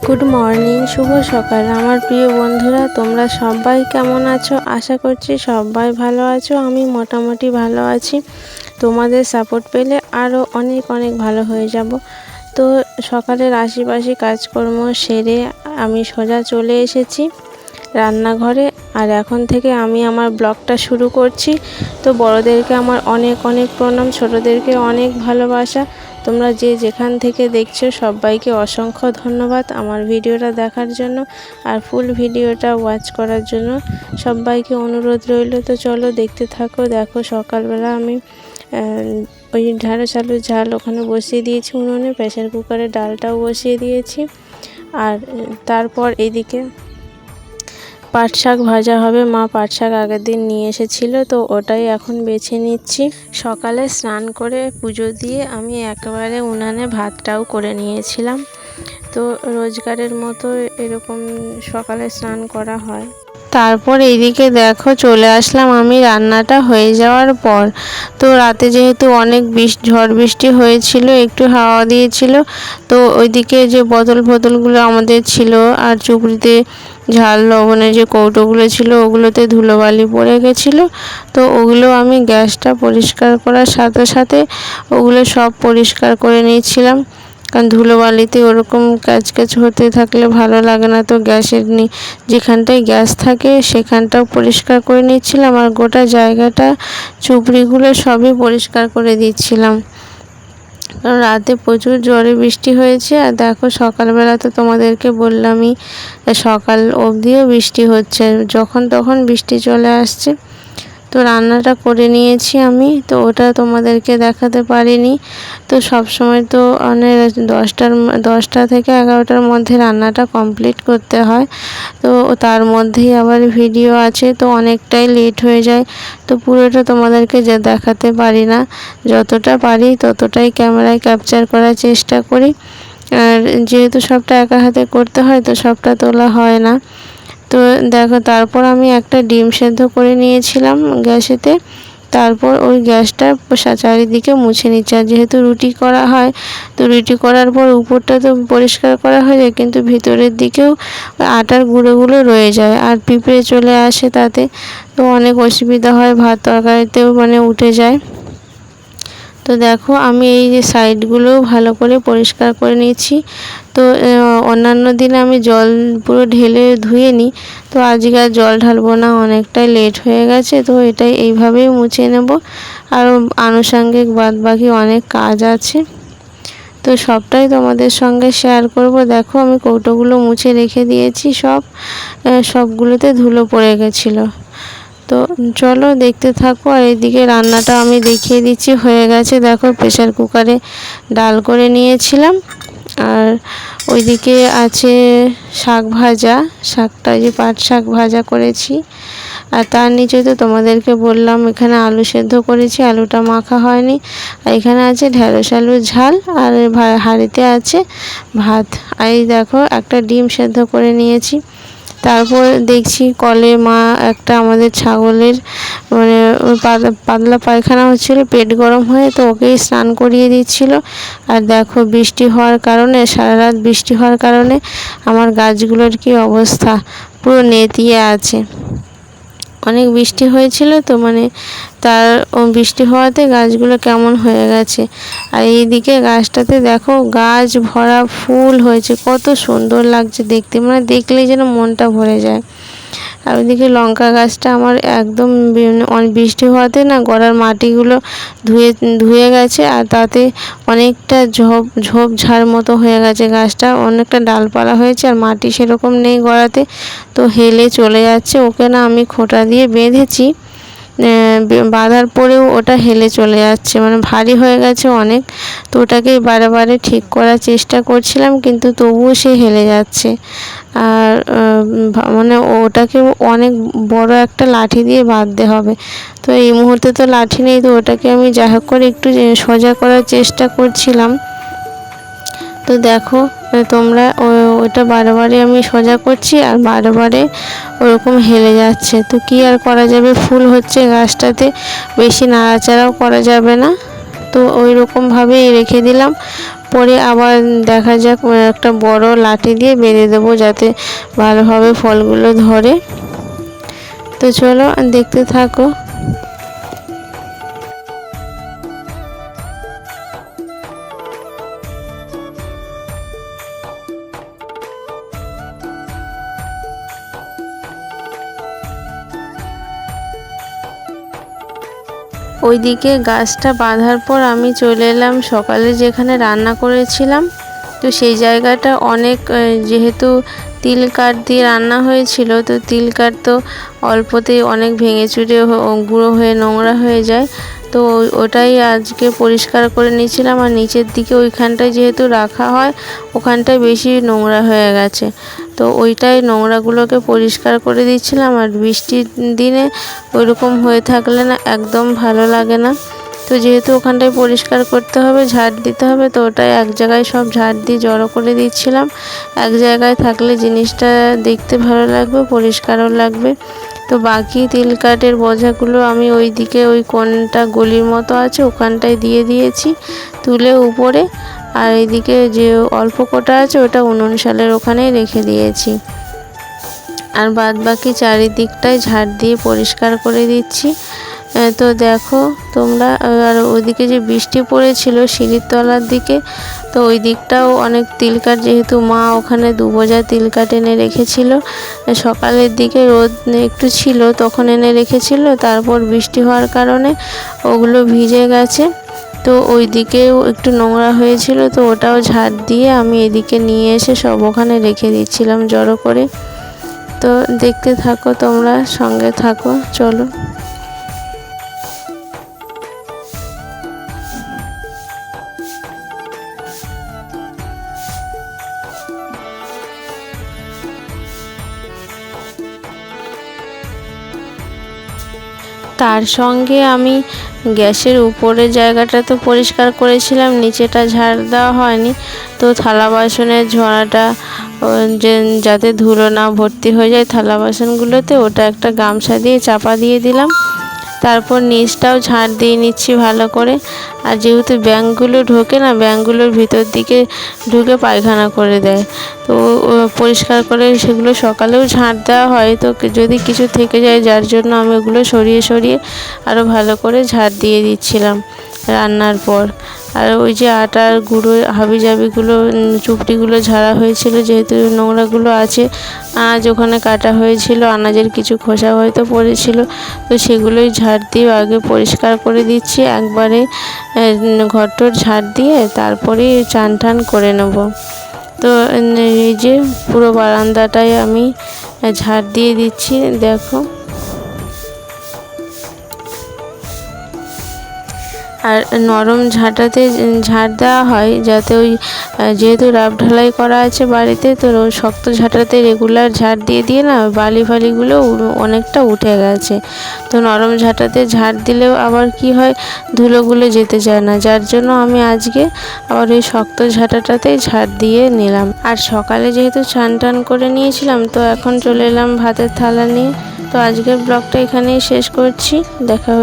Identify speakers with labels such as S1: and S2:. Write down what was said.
S1: Good morning, শুভ সকাল আমার প্রিয় বন্ধুরা। তোমরা সবাই কেমন আছো? আশা করছি সবাই ভালো আছো। আমি মোটামুটি ভালো আছি। তোমাদের সাপোর্ট পেলে আরও অনেক অনেক ভালো হয়ে যাব। তো সকালের আশিপাশি কাজকর্ম সেরে আমি সোজা চলে এসেছি রান্নাঘরে। আর এখন থেকে আমি আমার ব্লগটা শুরু করছি। তো বড়োদেরকে আমার অনেক অনেক প্রণাম, ছোটোদেরকে অনেক ভালোবাসা। তোমরা যে যেখান থেকে দেখছো সবাইকে অসংখ্য ধন্যবাদ আমার ভিডিওটা দেখার জন্য আর ফুল ভিডিওটা ওয়াচ করার জন্য সবাইকে অনুরোধ রইল। তো চলো দেখতে থাকো। দেখো সকালবেলা আমি ওই ঢ্যাঁড়স আলুর ঝাল ওখানে বসিয়ে দিয়েছি উনুনে, প্রেসার কুকারে ডালটাও বসিয়ে দিয়েছি। আর তারপর এইদিকে পাট শাক ভাজা হবে। মা পাট শাক আগের দিন নিয়ে এসেছিলো, তো ওটাই এখন বেছে নিচ্ছি। সকালে স্নান করে পুজো দিয়ে আমি একেবারে উনানে ভাতটাও করে নিয়েছিলাম। তো রোজগারের মতো এরকম সকালে স্নান করা হয়। তারপর এইদিকে দেখো চলে আসলাম আমি রান্নাটা হয়ে যাওয়ার পর। তো রাতে যেহেতু অনেক ঝড় বৃষ্টি হয়েছিল, একটু হাওয়া দিয়েছিল, তো ওইদিকে যে বোতলগুলো আমাদের ছিল আর চুপড়িতে ঝাল লবণের যে কৌটোগুলো ছিল ওগুলোতে ধুলোবালি পড়ে গেছিলো। তো ওগুলো আমি গ্যাসটা পরিষ্কার করার সাথে সাথে ওগুলো সব পরিষ্কার করে নিয়েছিলাম, কারণ ধুলোবালিতে ওরকম ক্যাচ হতে থাকলে ভালো লাগে না। তো গ্যাসের যেখানটায় গ্যাস থাকে সেখানটাও পরিষ্কার করে নিচ্ছিলাম আর গোটা জায়গাটা চুপড়িগুলো সবই পরিষ্কার করে দিচ্ছিলাম, কারণ রাতে প্রচুর জোরে বৃষ্টি হয়েছে। আর দেখো সকালবেলা তো তোমাদেরকে বললামই সকাল অবধিও বৃষ্টি হচ্ছে, যখন তখন বৃষ্টি চলে আসছে। তো রান্নাটা করে নিয়েছি আমি, তো ওটা তোমাদেরকে দেখাতে পারিনি। তো সব সময় তো অনেক 10টা থেকে 11টার মধ্যে রান্নাটা কমপ্লিট করতে হয়। তো তার মধ্যেই আবার ভিডিও আছে, তো অনেকটাই লেট হয়ে যায়। তো পুরোটা তোমাদেরকে দেখাতে পারি না, যতটা পারি ততটাই ক্যামেরায় ক্যাপচার করার চেষ্টা করি। আর যেহেতু সবটা একা হাতে করতে হয় তো সবটা তোলা হয় না। তো দেখো তারপর আমি একটা ডিম সেদ্ধ করে নিয়েছিলাম গ্যাসেতে। তারপর ওই গ্যাসটা চারিদিকে মুছে নিচ্ছে। আর যেহেতু রুটি করা হয়, তো রুটি করার পর উপরটা তো পরিষ্কার করা হয়ে যায়, কিন্তু ভিতরের দিকেও আটার গুঁড়োগুলো রয়ে যায় আর পিঁপড়ে চলে আসে তাতে, তো অনেক অসুবিধা হয়, ভাত তরকারিতেও উঠে যায়। তো দেখো আমি এই যে সাইডগুলো ভালো করে পরিষ্কার করে নিয়েছি। তো অন্যান্য দিনে আমি জল পুরো ঢেলে ধুয়ে নিই, তো আজকে আর জল ঢালবো না, অনেকটাই লেট হয়ে গেছে। তো এটাই এইভাবেই মুছে নেব। আর আনুষঙ্গিক বাদবাকি অনেক কাজ আছে, তো সবটাই তোমাদের সঙ্গে শেয়ার করব। দেখো আমি কৌটোগুলো মুছে রেখে দিয়েছি, সবগুলোতে ধুলো পড়ে গেছিলো। তো চলো দেখতে থাকো। আর এইদিকে রান্নাটা আমি দেখিয়ে দিচ্ছি, হয়ে গেছে। দেখো প্রেসার কুকারে ডাল করে নিয়েছিলাম, আর ওইদিকে আছে শাক ভাজা, শাকটা যে পাট শাক ভাজা করেছি। আর তার নিচে তো তোমাদেরকে বললাম এখানে আলু সেদ্ধ করেছি, আলুটা মাখা হয়নি। আর এখানে আছে ঢ্যাঁড়স আলুর ঝাল, আর হাঁড়িতে আছে ভাত। আর এই দেখো একটা ডিম সেদ্ধ করে নিয়েছি। তারপর দেখছি কলে মা একটা আমাদের ছাগলের পাতলা পায়খানা হচ্ছিলো, পেট গরম হয়ে, তো ওকেই স্নান করিয়ে দিচ্ছিল। আর দেখো বৃষ্টি হওয়ার কারণে, সারা রাত বৃষ্টি হওয়ার কারণে আমার গাছগুলোর কি অবস্থা, পুরো নেতিয়ে আছে। অনেক বৃষ্টি হয়েছিল তো তার বৃষ্টি হওয়াতে গাছগুলো কেমন হয়ে গেছে। আর এইদিকে গাছটাতে দেখো গাছ ভরা ফুল হয়েছে, কত সুন্দর লাগছে দেখতে, দেখলেই যেন মনটা ভরে যায়। আর ওইদিকে লঙ্কা গাছটা আমার একদম বৃষ্টি হওয়াতে গোড়ার মাটিগুলো ধুয়ে গেছে, আর তাতে অনেকটা ঝোপঝাড় মতো হয়ে গেছে গাছটা, অনেকটা ডালপালা হয়েছে আর মাটি সেরকম নেই গোড়াতে, তো হেলে চলে যাচ্ছে। ওকে আমি খোঁটা দিয়ে বেঁধেছি, বাঁধার পরেও ওটা হেলে চলে যাচ্ছে, ভারী হয়ে গেছে অনেক। তো ওটাকে বারে ঠিক করার চেষ্টা করছিলাম, কিন্তু তবুও সে হেলে যাচ্ছে। আর ওটাকে অনেক বড় একটা লাঠি দিয়ে বাঁধতে হবে। তো এই মুহূর্তে তো লাঠি নেই, তো ওটাকে আমি যা হোক করে একটু সোজা করার চেষ্টা করছিলাম। তো দেখো তোমরা ওটা বারে আমি সোজা করছি আর বারে ওরকম হেলে যাচ্ছে। তো কি আর করা যাবে, ফুল হচ্ছে গাছটাতে, বেশি নাড়াচাড়াও করা যাবে না। তো ওই রকমভাবেই রেখে দিলাম। পরে আবার দেখা যাক একটা বড় লাঠি দিয়ে বেঁধে দেবো যাতে ভালোভাবে ফলগুলো ধরে। তো চলো দেখতে থাকো। ওইদিকে গাছটা বাঁধার পর আমি চলে এলাম সকালে যেখানে রান্না করেছিলাম। তো সেই জায়গাটা অনেক, যেহেতু তিল কাঠ দিয়ে রান্না হয়েছিল, তো তিল কাঠ তো অল্পতেই অনেক ভেঙে চুরে গুঁড়ো হয়ে নোংরা হয়ে যায়। তো ওটাই আজকে পরিষ্কার করে নিয়েছিলাম। আর নিচের দিকে ওইখানটায় যেহেতু রাখা হয়, ওখানটায় বেশি নোংরা হয়ে গেছে, তো ওইটাই নোংরাগুলোকে পরিষ্কার করে দিচ্ছিলাম। আর বৃষ্টির দিনে ওইরকম হয়ে থাকলে না একদম ভালো লাগে না। তো যেহেতু ওখানটায় পরিষ্কার করতে হবে, ঝাড় দিতে হবে, তো ওটাই এক জায়গায় সব ঝাড় দিয়ে জড়ো করে দিচ্ছিলাম। এক জায়গায় থাকলে জিনিসটা দেখতে ভালো লাগবে, পরিষ্কারও লাগবে। তো বাকি তিল কাঠের বোঝাগুলো আমি ওইদিকে ওই কোণটা গলির মতো আছে ওখানটায় দিয়ে দিয়েছি তুলে উপরে। আর এইদিকে যে অল্প কোটা আছে ওটা উনুন শালের ওখানেই রেখে দিয়েছি। আর বাদ বাকি চারিদিকটায় ঝাড় দিয়ে পরিষ্কার করে দিচ্ছি। তো দেখো তোমরা, আর ওইদিকে যে বৃষ্টি পড়েছিল সিঁড়ির তলার দিকে, তো ওই দিকটাও অনেক তিল কাঠ, যেহেতু মা ওখানে 2 বোঝা তিল কাঠ এনে রেখেছিল। সকালের দিকে রোদ একটু ছিল তখন এনে রেখেছিল, তারপর বৃষ্টি হওয়ার কারণে ওগুলো ভিজে গেছে। তো ওই দিকেও একটু নোংরা হয়েছিল, তো ওটাও ঝাড় দিয়ে আমি এদিকে নিয়ে এসে সব ওখানে রেখে দিচ্ছিলাম জড়ো করে। তো দেখতে থাকো তোমরা, সঙ্গে থাকো, চলো। তার সঙ্গে আমি গ্যাসের উপরের জায়গাটা তো পরিষ্কার করেছিলাম, নিচেটা ঝাড় দেওয়া হয়নি। তো থালা বাসনের ঝরাটা যাতে ধুলো না ভর্তি হয়ে যায় থালা বাসনগুলোতে, ওটা একটা গামছা দিয়ে চাপা দিয়ে দিলাম। তারপর নিচটাও ঝাড় দিয়ে নিচ্ছি ভালো করে। আর যেহেতু ব্যাঙগুলো ঢোকে না, ব্যাঙগুলোর ভিতর দিকে ঢুকে পায়খানা করে দেয়, তো পরিষ্কার করে সেগুলো সকালেও ঝাড় দেওয়া হয়। তো যদি কিছু থেকে যায়, যার জন্য আমি ওগুলো সরিয়ে সরিয়ে আরও ভালো করে ঝাড় দিয়ে দিচ্ছিলাম রান্নার পর। আর ওই যে আটার গুঁড়ো হাবিজাবিগুলো চুপড়িগুলো ঝাড়া হয়েছিল, যেহেতু নোংরাগুলো আছে। আনাজ ওখানে কাটা হয়েছিল, আনাজের কিছু খোসা হয়তো পড়েছিল, তো সেগুলোই ঝাড় দিয়ে আগে পরিষ্কার করে দিচ্ছি একবারে। ঘরটর ঝাড় দিয়ে তারপরে চান টান করে নেব। তো এই যে পুরো বারান্দাটায় আমি ঝাড় দিয়ে দিচ্ছি, দেখো। আর নরম ঝাঁটাতে ঝাড় দেওয়া হয় যাতে ওই, যেহেতু রাব ঢালাই করা আছে বাড়িতে, তো শক্ত ঝাঁটাতে রেগুলার ঝাড় দিয়ে দিয়ে না বালি ফালিগুলো অনেকটা উঠে গেছে। তো নরম ঝাঁটাতে ঝাড় দিলেও আবার কি হয়, ধুলোগুলো যেতে চায় না, যার জন্য আমি আজকে আবার ওই শক্ত ঝাঁটাটাতেই ঝাড় দিয়ে নিলাম। আর সকালে যেহেতু চান টান করে নিয়েছিলাম, তো এখন চলে এলাম ভাতের থালা নিয়ে। তো আজকের ব্লগটা এখানেই শেষ করছি, দেখা